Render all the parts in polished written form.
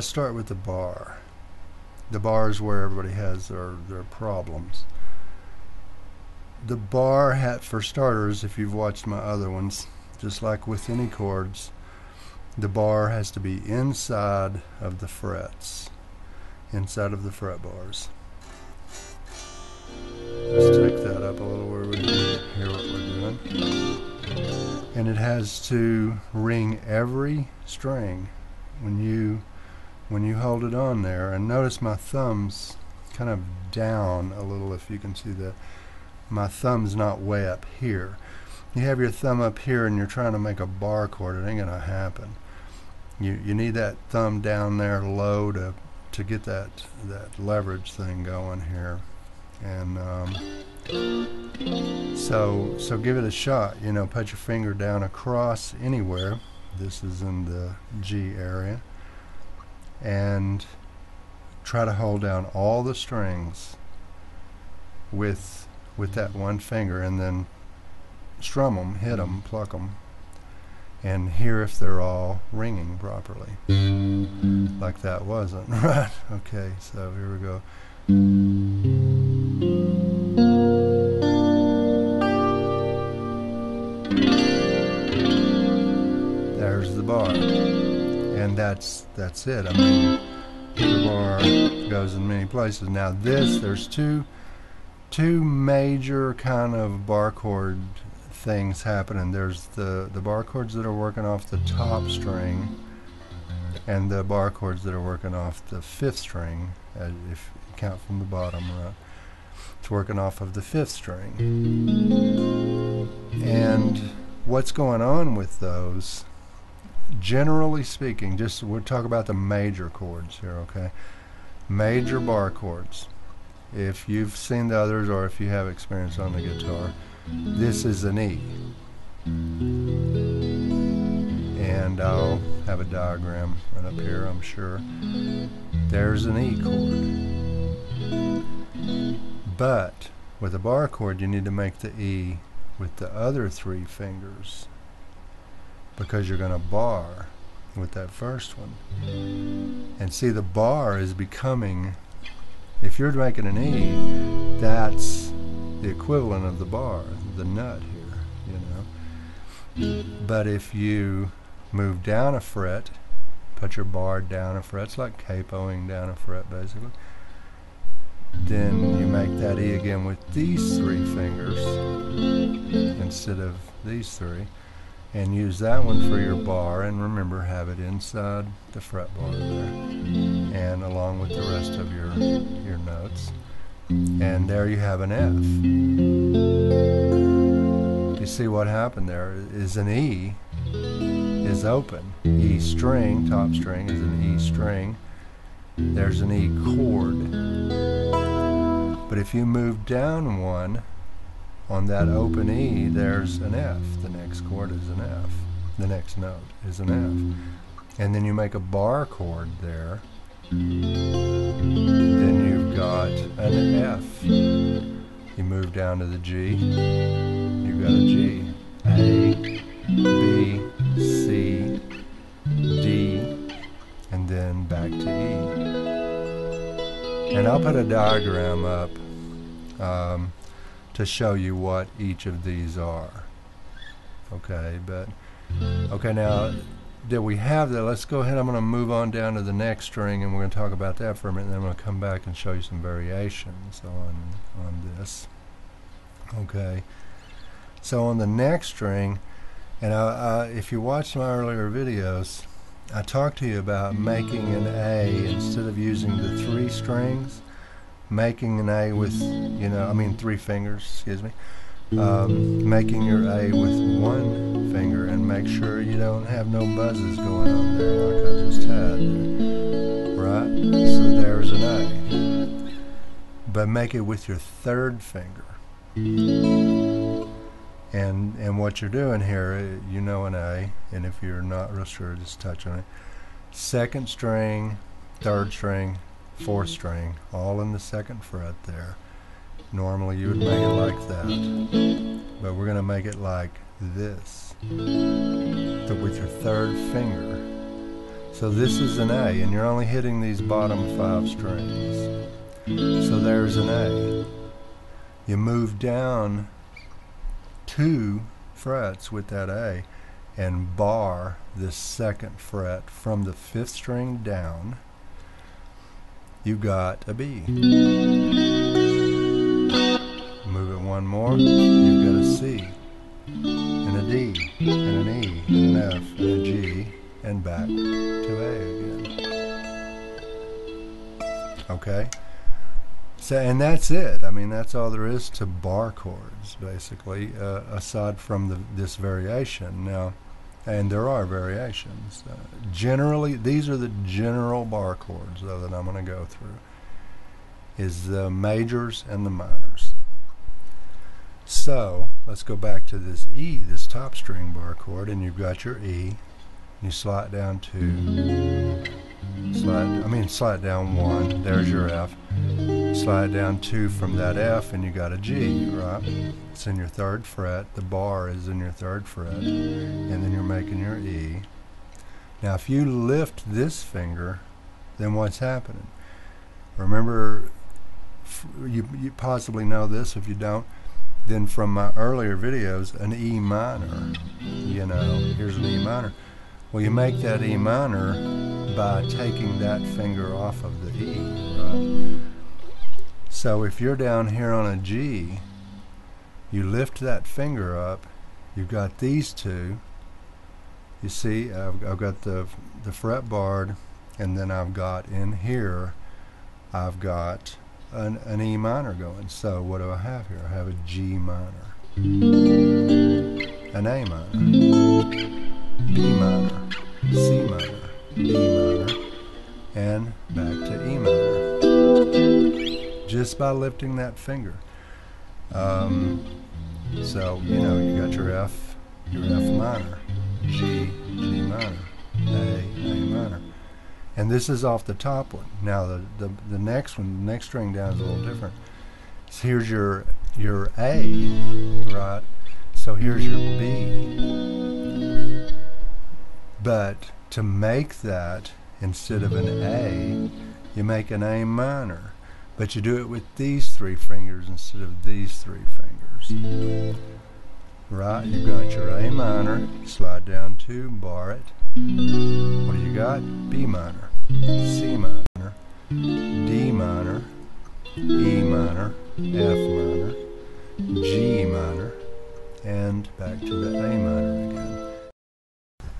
let's start with the bar. The bar is where everybody has their problems. The bar, for starters, if you've watched my other ones, just like with any chords, the bar has to be inside of the frets, inside of the fret bars. Let's take that up a little where we can hear what we're doing. And it has to ring every string when you hold it on there. And notice my thumb's kind of down a little, if you can see that. My thumb's not way up here. You have your thumb up here and you're trying to make a bar chord, it ain't gonna happen. You need that thumb down there low to get that leverage thing going here. And so give it a shot. Put your finger down across anywhere. This is in the G area, and try to hold down all the strings with that one finger, and then strum them, hit them, pluck them, and hear if they're all ringing properly. Like that wasn't, right? Okay, so here we go. There's the bar, and that's it. I mean, the bar goes in many places. Now there's two major kind of bar chord things happening. There's the bar chords that are working off the top string, and the bar chords that are working off the fifth string, if you count from the bottom, right? It's working off of the fifth string. And what's going on with those, generally speaking, we'll talk about the major chords here, okay? Major bar chords. If you've seen the others, or if you have experience on the guitar, this is an E. And I'll have a diagram right up here, I'm sure. There's an E chord. But with a bar chord, you need to make the E with the other three fingers, because you're going to bar with that first one. And see, the bar is becoming, if you're making an E, that's the equivalent of the bar, the nut here, But if you move down a fret, put your bar down a fret, it's like capoing down a fret basically, then you make that E again with these three fingers instead of these three, and use that one for your bar, and remember, have it inside the fret bar there, and along with the rest of your notes, and there you have an F. You see what happened there is an E is open. E string, top string, is an E string. There's an E chord. But if you move down one on that open E, there's an F. The next chord is an F. The next note is an F. And then you make a bar chord there. Then you've got an F. You move down to the G. You've got a G. A, B, C, D, and then back to E. And I'll put a diagram up to show you what each of these are. Okay, now that we have that, let's go ahead. I'm going to move on down to the next string, and we're going to talk about that for a minute, and then I'm going to come back and show you some variations on this. Okay, so on the next string, and if you watched my earlier videos, I talked to you about making an A instead of using the three strings, making an A with, three fingers, excuse me, making your A with one finger, and make sure you don't have no buzzes going on there like I just had there, right? So there's an A. But make it with your third finger. And what you're doing here, an A, and if you're not real sure, just touch on it. Second string, third string, fourth string, all in the second fret there. Normally you would make it like that, but we're going to make it like this. So with your third finger, So this is an A, and you're only hitting these bottom 5 strings. So there's an A. You move down 2 frets with that A and bar this 2nd fret from the 5th string down. You got a B. Move it one more, you've got a C, and a D, and an E, and an F, and a G, and back to A again. Okay? So, and that's it. I mean, that's all there is to bar chords, basically, aside from this variation. Now, and there are variations. Generally, these are the general bar chords, though, that I'm going to go through, is the majors and the minors. So, let's go back to this E, this top string bar chord, and you've got your E. You slide down 2, slide down 1, there's your F. Slide down 2 from that F, and you got a G, right? It's in your 3rd fret. The bar is in your 3rd fret, and then you're making your E. Now, if you lift this finger, then what's happening? Remember, you possibly know this. If you don't, then from my earlier videos, an E minor, you know, here's an E minor. Well, you make that E minor by taking that finger off of the E, right? So if you're down here on a G, you lift that finger up, you've got these two. You see, I've got the fret barred, and then I've got in here, I've got an E minor going. So what do I have here? I have a G minor, an A minor, B minor, C minor, D minor, and back to E minor, just by lifting that finger. So, you know, you got your F minor, G, G minor, A minor. And this is off the top one. Now the next one, the next string down is a little different. So here's your A, right? So here's your B. But to make that, instead of an A, you make an A minor. But you do it with these 3 fingers instead of these 3 fingers. Right? You've got your A minor, slide down 2, bar it. What do you got? B minor, C minor, D minor, E minor, F minor, G minor, and back to the A minor again.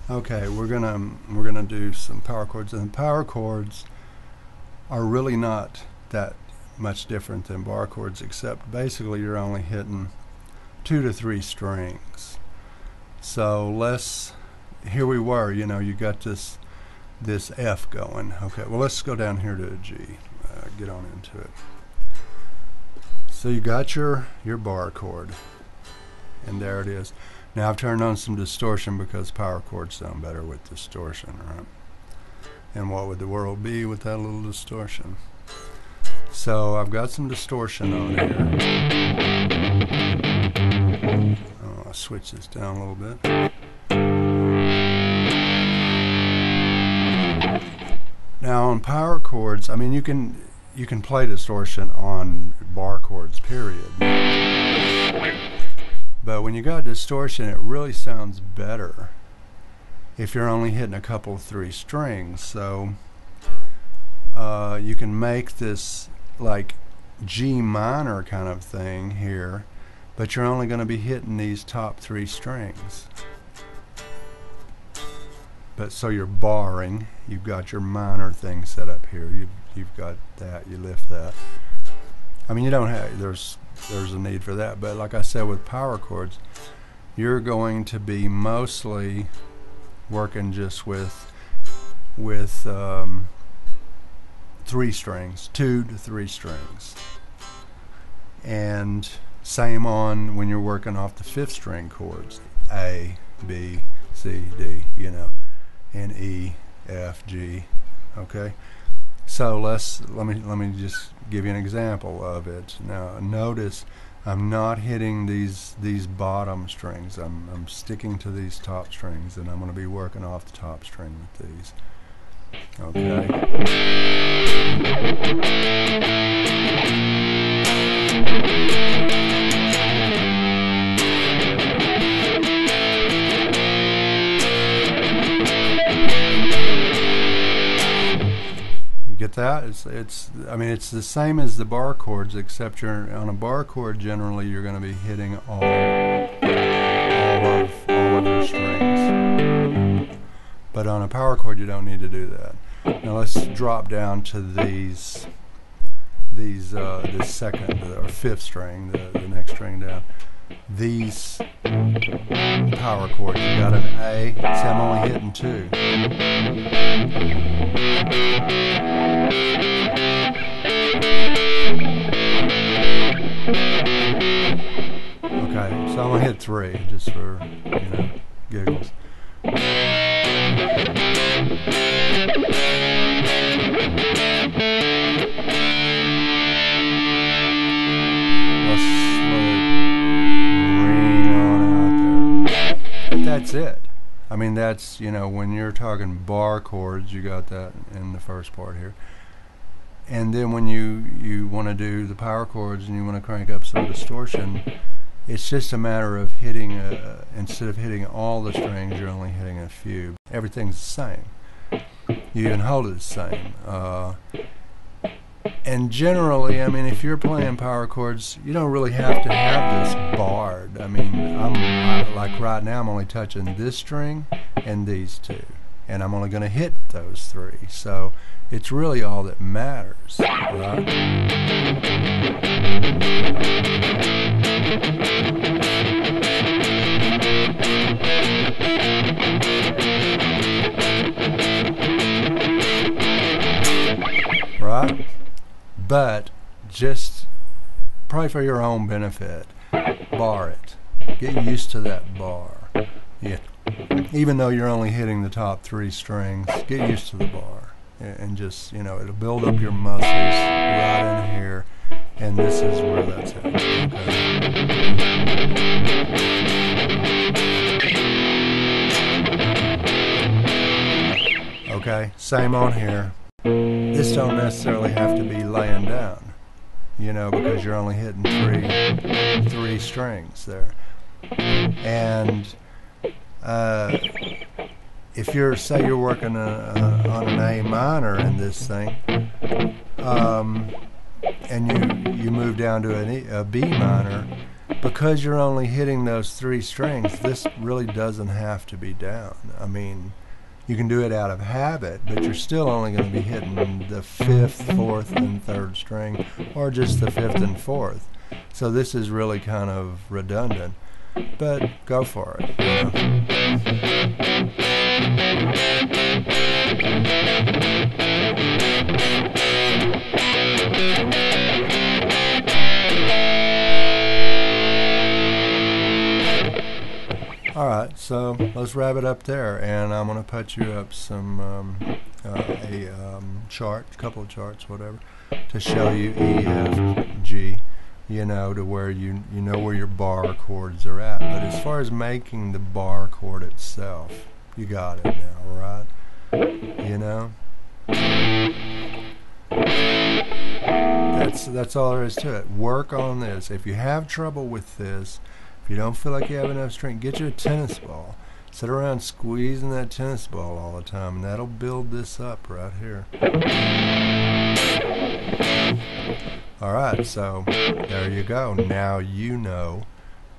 Okay, we're gonna do some power chords, and power chords are really not that much different than bar chords, except basically you're only hitting 2 to 3 strings. So here we were, you know, you got this F going. Okay, well, let's go down here to a G, get on into it. So you got your bar chord, and there it is. Now I've turned on some distortion because power chords sound better with distortion, right? And what would the world be without a little distortion? So I've got some distortion on here. Oh, I'll switch this down a little bit. Now on power chords, I mean, you can play distortion on bar chords, period. But when you got distortion, it really sounds better if you're only hitting a couple, 3 strings. So you can make this like G minor kind of thing here, but you're only going to be hitting these top 3 strings. But so you're barring, you've got your minor thing set up here, you've got that, you lift that. I mean, you don't have, there's a need for that, but like I said, with power chords, you're going to be mostly working just with 3 strings, 2 to 3 strings. And same on when you're working off the 5th string chords, A, B, C, D, you know, and E, F, G. Okay, so let me just give you an example of it. Now notice I'm not hitting these bottom strings. I'm sticking to these top strings, and I'm going to be working off the top string with these. Okay. Get that? I mean, it's the same as the bar chords, except you're on a bar chord. Generally, you're going to be hitting all of your strings. But on a power chord, you don't need to do that. Now let's drop down to this second or fifth string, the next string down. These power chords, you got an A. See, I'm only hitting 2. Okay, so I'm gonna hit 3 just for, giggles. That's it. I mean, that's, when you're talking bar chords, you got that in the first part here. And then when you want to do the power chords and you want to crank up some distortion, it's just a matter of hitting, instead of hitting all the strings, you're only hitting a few. Everything's the same. You even hold it the same. And generally, I mean, if you're playing power chords, you don't really have to have this barred. I mean, like right now, I'm only touching this string and these 2, and I'm only going to hit those 3. So it's really all that matters, right? Right? But just probably for your own benefit, bar it. Get used to that bar. Yeah. Even though you're only hitting the top 3 strings, get used to the bar. And just, it'll build up your muscles right in here. And this is where that's happening. Okay, same on here. This don't necessarily have to be laying down, because you're only hitting three strings there. And if say you're working on an A minor in this thing, and you move down to a B minor, because you're only hitting those 3 strings, this really doesn't have to be down. I mean, you can do it out of habit, but you're still only going to be hitting the 5th, 4th, and 3rd string, or just the 5th and 4th. So this is really kind of redundant, but go for it. Alright, so let's wrap it up there, and I'm going to put you up some chart, a couple of charts, whatever, to show you E, F, G, to where you know where your bar chords are at. But as far as making the bar chord itself, you got it now, right? That's all there is to it. Work on this. If you have trouble with this, if you don't feel like you have enough strength, get you a tennis ball. Sit around squeezing that tennis ball all the time, and that'll build this up right here. Alright, so there you go. Now you know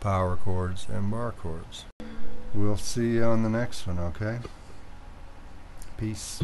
power chords and bar chords. We'll see you on the next one, okay? Peace.